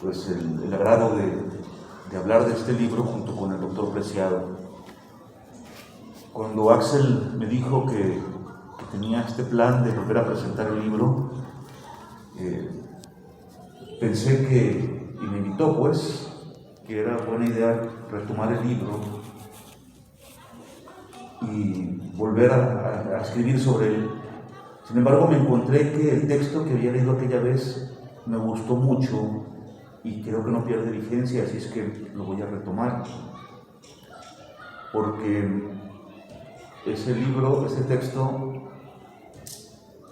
pues el agrado de hablar de este libro junto con el doctor Preciado. Cuando Axel me dijo que tenía este plan de volver a presentar el libro, pensé y me invitó pues, que era buena idea retomar el libro y volver a escribir sobre él. Sin embargo, me encontré que el texto que había leído aquella vez me gustó mucho y creo que no pierde vigencia, así es que lo voy a retomar. Porque ese libro, ese texto,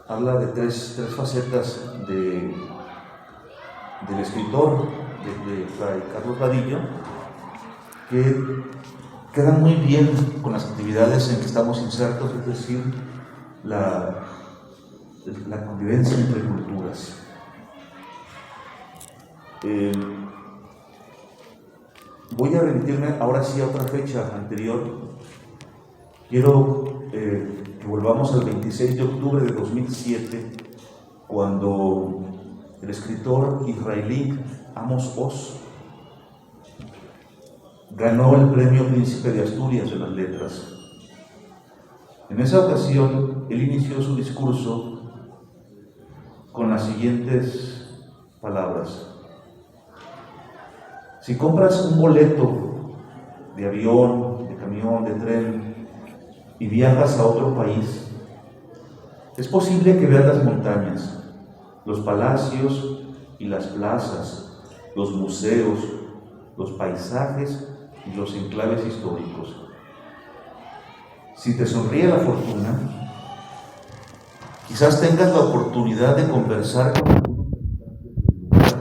habla de tres facetas del escritor, de Fray Carlos Vadillo, que quedan muy bien con las actividades en que estamos insertos, es decir, la convivencia entre culturas. Voy a remitirme ahora sí a otra fecha anterior. Quiero que volvamos al 26 de octubre de 2007, cuando el escritor israelí Amos Oz ganó el premio Príncipe de Asturias de las Letras. En esa ocasión, él inició su discurso con las siguientes palabras: si compras un boleto de avión, de camión, de tren y viajas a otro país, es posible que veas las montañas, los palacios y las plazas, los museos, los paisajes y los enclaves históricos. Si te sonríe la fortuna, quizás tengas la oportunidad de conversar con algunos habitantes del lugar.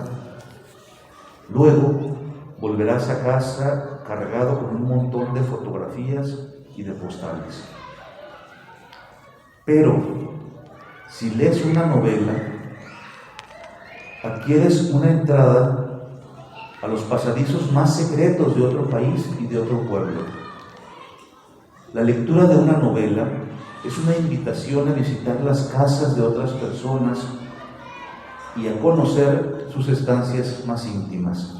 Luego volverás a casa cargado con un montón de fotografías y de postales. Pero si lees una novela, adquieres una entrada a los pasadizos más secretos de otro país y de otro pueblo. La lectura de una novela es una invitación a visitar las casas de otras personas y a conocer sus estancias más íntimas.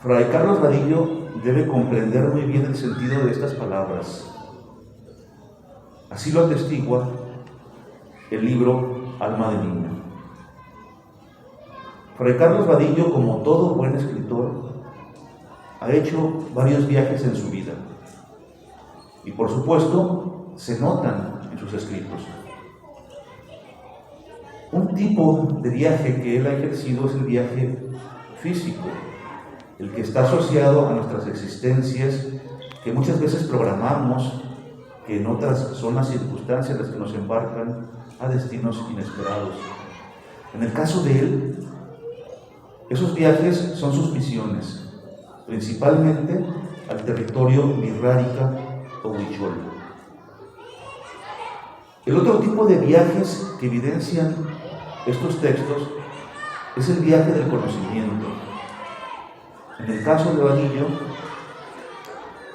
Fray Carlos Vadillo debe comprender muy bien el sentido de estas palabras. Así lo atestigua el libro Alma de Niño. Fray Carlos Vadillo, como todo buen escritor, ha hecho varios viajes en su vida y, por supuesto, se notan en sus escritos. Un tipo de viaje que él ha ejercido es el viaje físico, el que está asociado a nuestras existencias, que muchas veces programamos, que en otras son las circunstancias las que nos embarcan a destinos inesperados. En el caso de él, esos viajes son sus misiones, principalmente al territorio Virrárica o Huichol. El otro tipo de viajes que evidencian estos textos es el viaje del conocimiento. En el caso de Vadillo,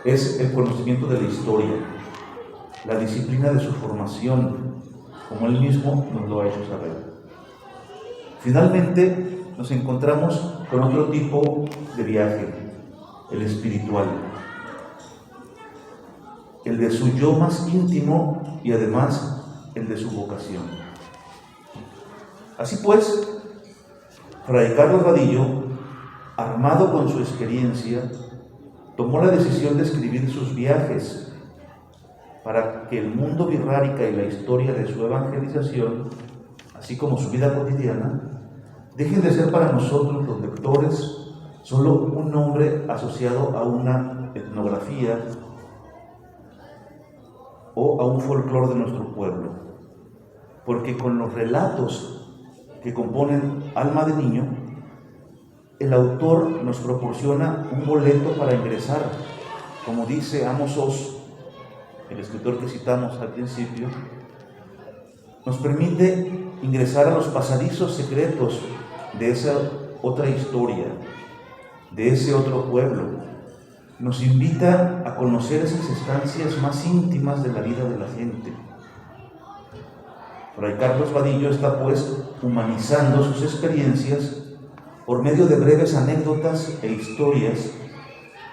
es el conocimiento de la historia, la disciplina de su formación, como él mismo nos lo ha hecho saber. Finalmente, nos encontramos con otro tipo de viaje, el espiritual, el de su yo más íntimo y además el de su vocación. Así pues, Fray Carlos Vadillo, armado con su experiencia, tomó la decisión de escribir sus viajes para que el mundo virrárica y la historia de su evangelización, así como su vida cotidiana, dejen de ser para nosotros los lectores solo un nombre asociado a una etnografía o a un folclore de nuestro pueblo, porque con los relatos que componen Alma de Niño, el autor nos proporciona un boleto para ingresar, como dice Amos Oz, el escritor que citamos al principio, nos permite ingresar a los pasadizos secretos de esa otra historia, de ese otro pueblo. Nos invita a conocer esas estancias más íntimas de la vida de la gente. Fray Carlos Vadillo está pues humanizando sus experiencias por medio de breves anécdotas e historias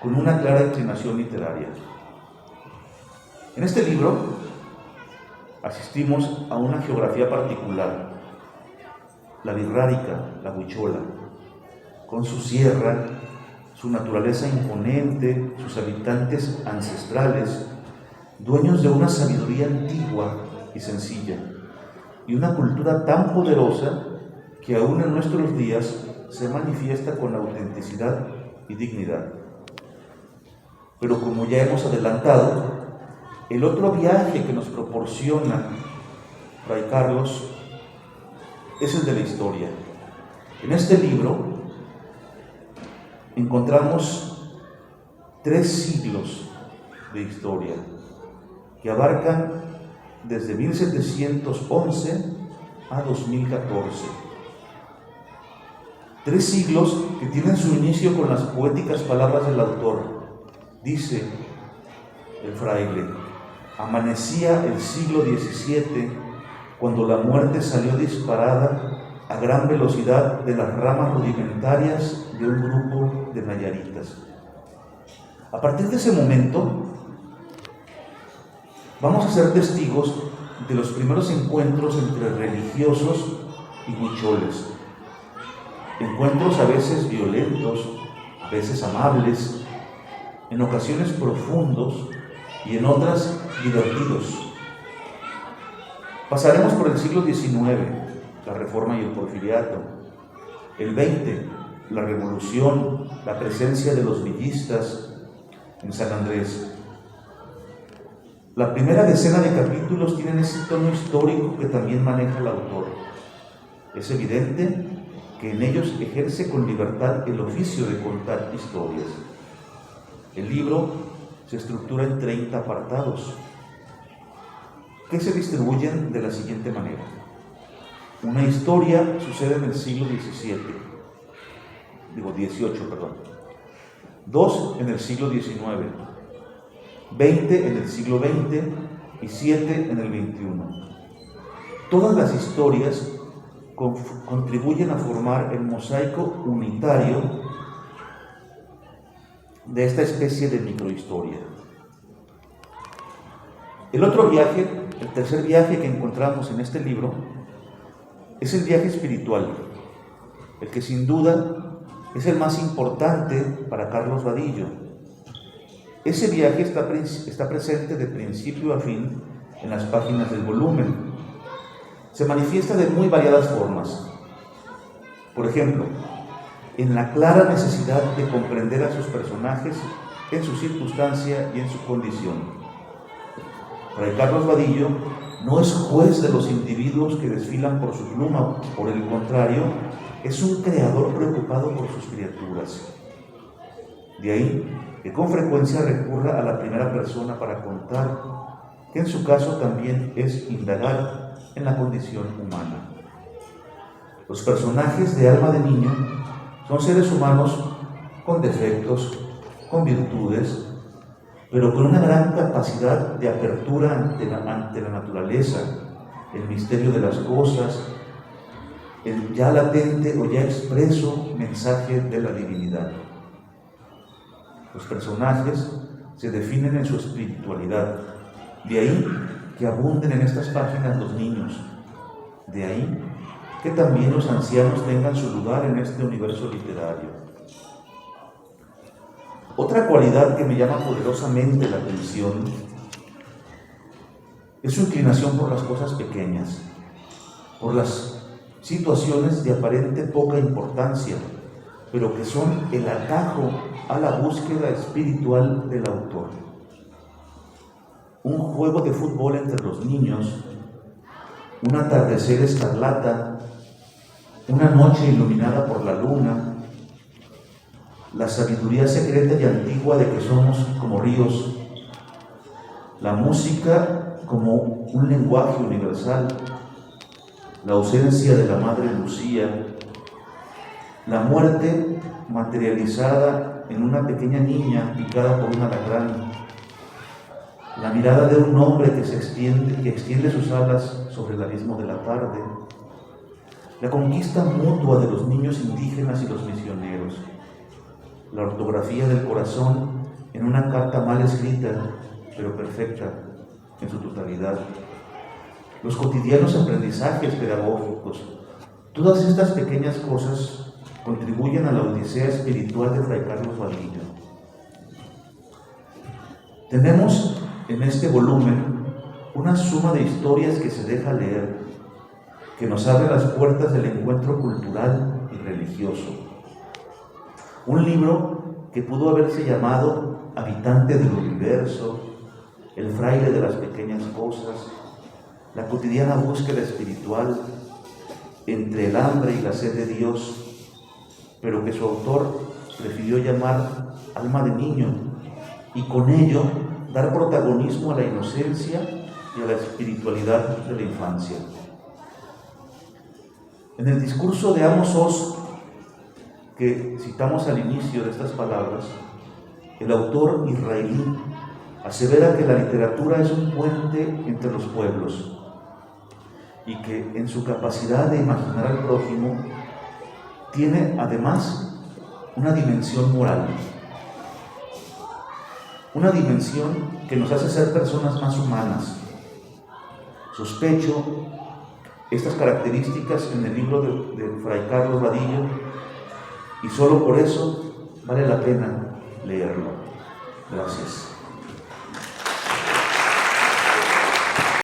con una clara inclinación literaria. En este libro asistimos a una geografía particular, la Virrárica, la Huichola, con su sierra, su naturaleza imponente, sus habitantes ancestrales, dueños de una sabiduría antigua y sencilla, y una cultura tan poderosa que aún en nuestros días se manifiesta con autenticidad y dignidad. Pero como ya hemos adelantado, el otro viaje que nos proporciona Fray Carlos es el de la historia. En este libro encontramos 3 siglos de historia que abarcan desde 1711 a 2014. 3 siglos que tienen su inicio con las poéticas palabras del autor. Dice el fraile: amanecía el siglo XVII cuando la muerte salió disparada a gran velocidad de las ramas rudimentarias de un grupo de nayaritas. A partir de ese momento, vamos a ser testigos de los primeros encuentros entre religiosos y huicholes. Encuentros a veces violentos, a veces amables, en ocasiones profundos y en otras divertidos. Pasaremos por el siglo XIX, la Reforma y el Porfiriato, el XX, la Revolución, la presencia de los villistas en San Andrés. La primera decena de capítulos tienen ese tono histórico que también maneja el autor. Es evidente que en ellos ejerce con libertad el oficio de contar historias. El libro se estructura en 30 apartados que se distribuyen de la siguiente manera. Una historia sucede en el siglo XVIII, 2 en el siglo XIX, 20 en el siglo XX y 7 en el XXI. Todas las historias contribuyen a formar el mosaico unitario de esta especie de microhistoria. El otro viaje, el tercer viaje que encontramos en este libro, es el viaje espiritual, el que sin duda es el más importante para Carlos Vadillo. Ese viaje está presente de principio a fin en las páginas del volumen. Se manifiesta de muy variadas formas. Por ejemplo, en la clara necesidad de comprender a sus personajes en su circunstancia y en su condición. Fray Carlos Vadillo no es juez de los individuos que desfilan por su pluma, por el contrario, es un creador preocupado por sus criaturas. De ahí que con frecuencia recurra a la primera persona para contar, que en su caso también es indagar en la condición humana. Los personajes de Alma de Niño son seres humanos con defectos, con virtudes, pero con una gran capacidad de apertura ante la naturaleza, el misterio de las cosas, el ya latente o ya expreso mensaje de la divinidad. Los personajes se definen en su espiritualidad, de ahí que abunden en estas páginas los niños, de ahí que también los ancianos tengan su lugar en este universo literario. Otra cualidad que me llama poderosamente la atención es su inclinación por las cosas pequeñas, por las situaciones de aparente poca importancia, pero que son el atajo a la búsqueda espiritual del autor. Un juego de fútbol entre los niños, un atardecer escarlata, una noche iluminada por la luna, la sabiduría secreta y antigua de que somos como ríos, la música como un lenguaje universal, la ausencia de la Madre Lucía, la muerte materializada en una pequeña niña picada por un alacrán, la mirada de un hombre que extiende sus alas sobre el abismo de la tarde, la conquista mutua de los niños indígenas y los misioneros, la ortografía del corazón en una carta mal escrita, pero perfecta en su totalidad, los cotidianos aprendizajes pedagógicos, todas estas pequeñas cosas contribuyen a la odisea espiritual de Fray Carlos Vadillo. Tenemos en este volumen una suma de historias que se deja leer, que nos abre las puertas del encuentro cultural y religioso. Un libro que pudo haberse llamado Habitante del Universo, El fraile de las pequeñas cosas, la cotidiana búsqueda espiritual entre el hambre y la sed de Dios, pero que su autor prefirió llamar Alma de Niño, y con ello dar protagonismo a la inocencia y a la espiritualidad de la infancia. En el discurso de Amos Oz, que citamos al inicio de estas palabras, el autor israelí asevera que la literatura es un puente entre los pueblos y que en su capacidad de imaginar al prójimo tiene además una dimensión moral, una dimensión que nos hace ser personas más humanas. Sospecho estas características en el libro de Fray Carlos Vadillo, y solo por eso vale la pena leerlo. Gracias.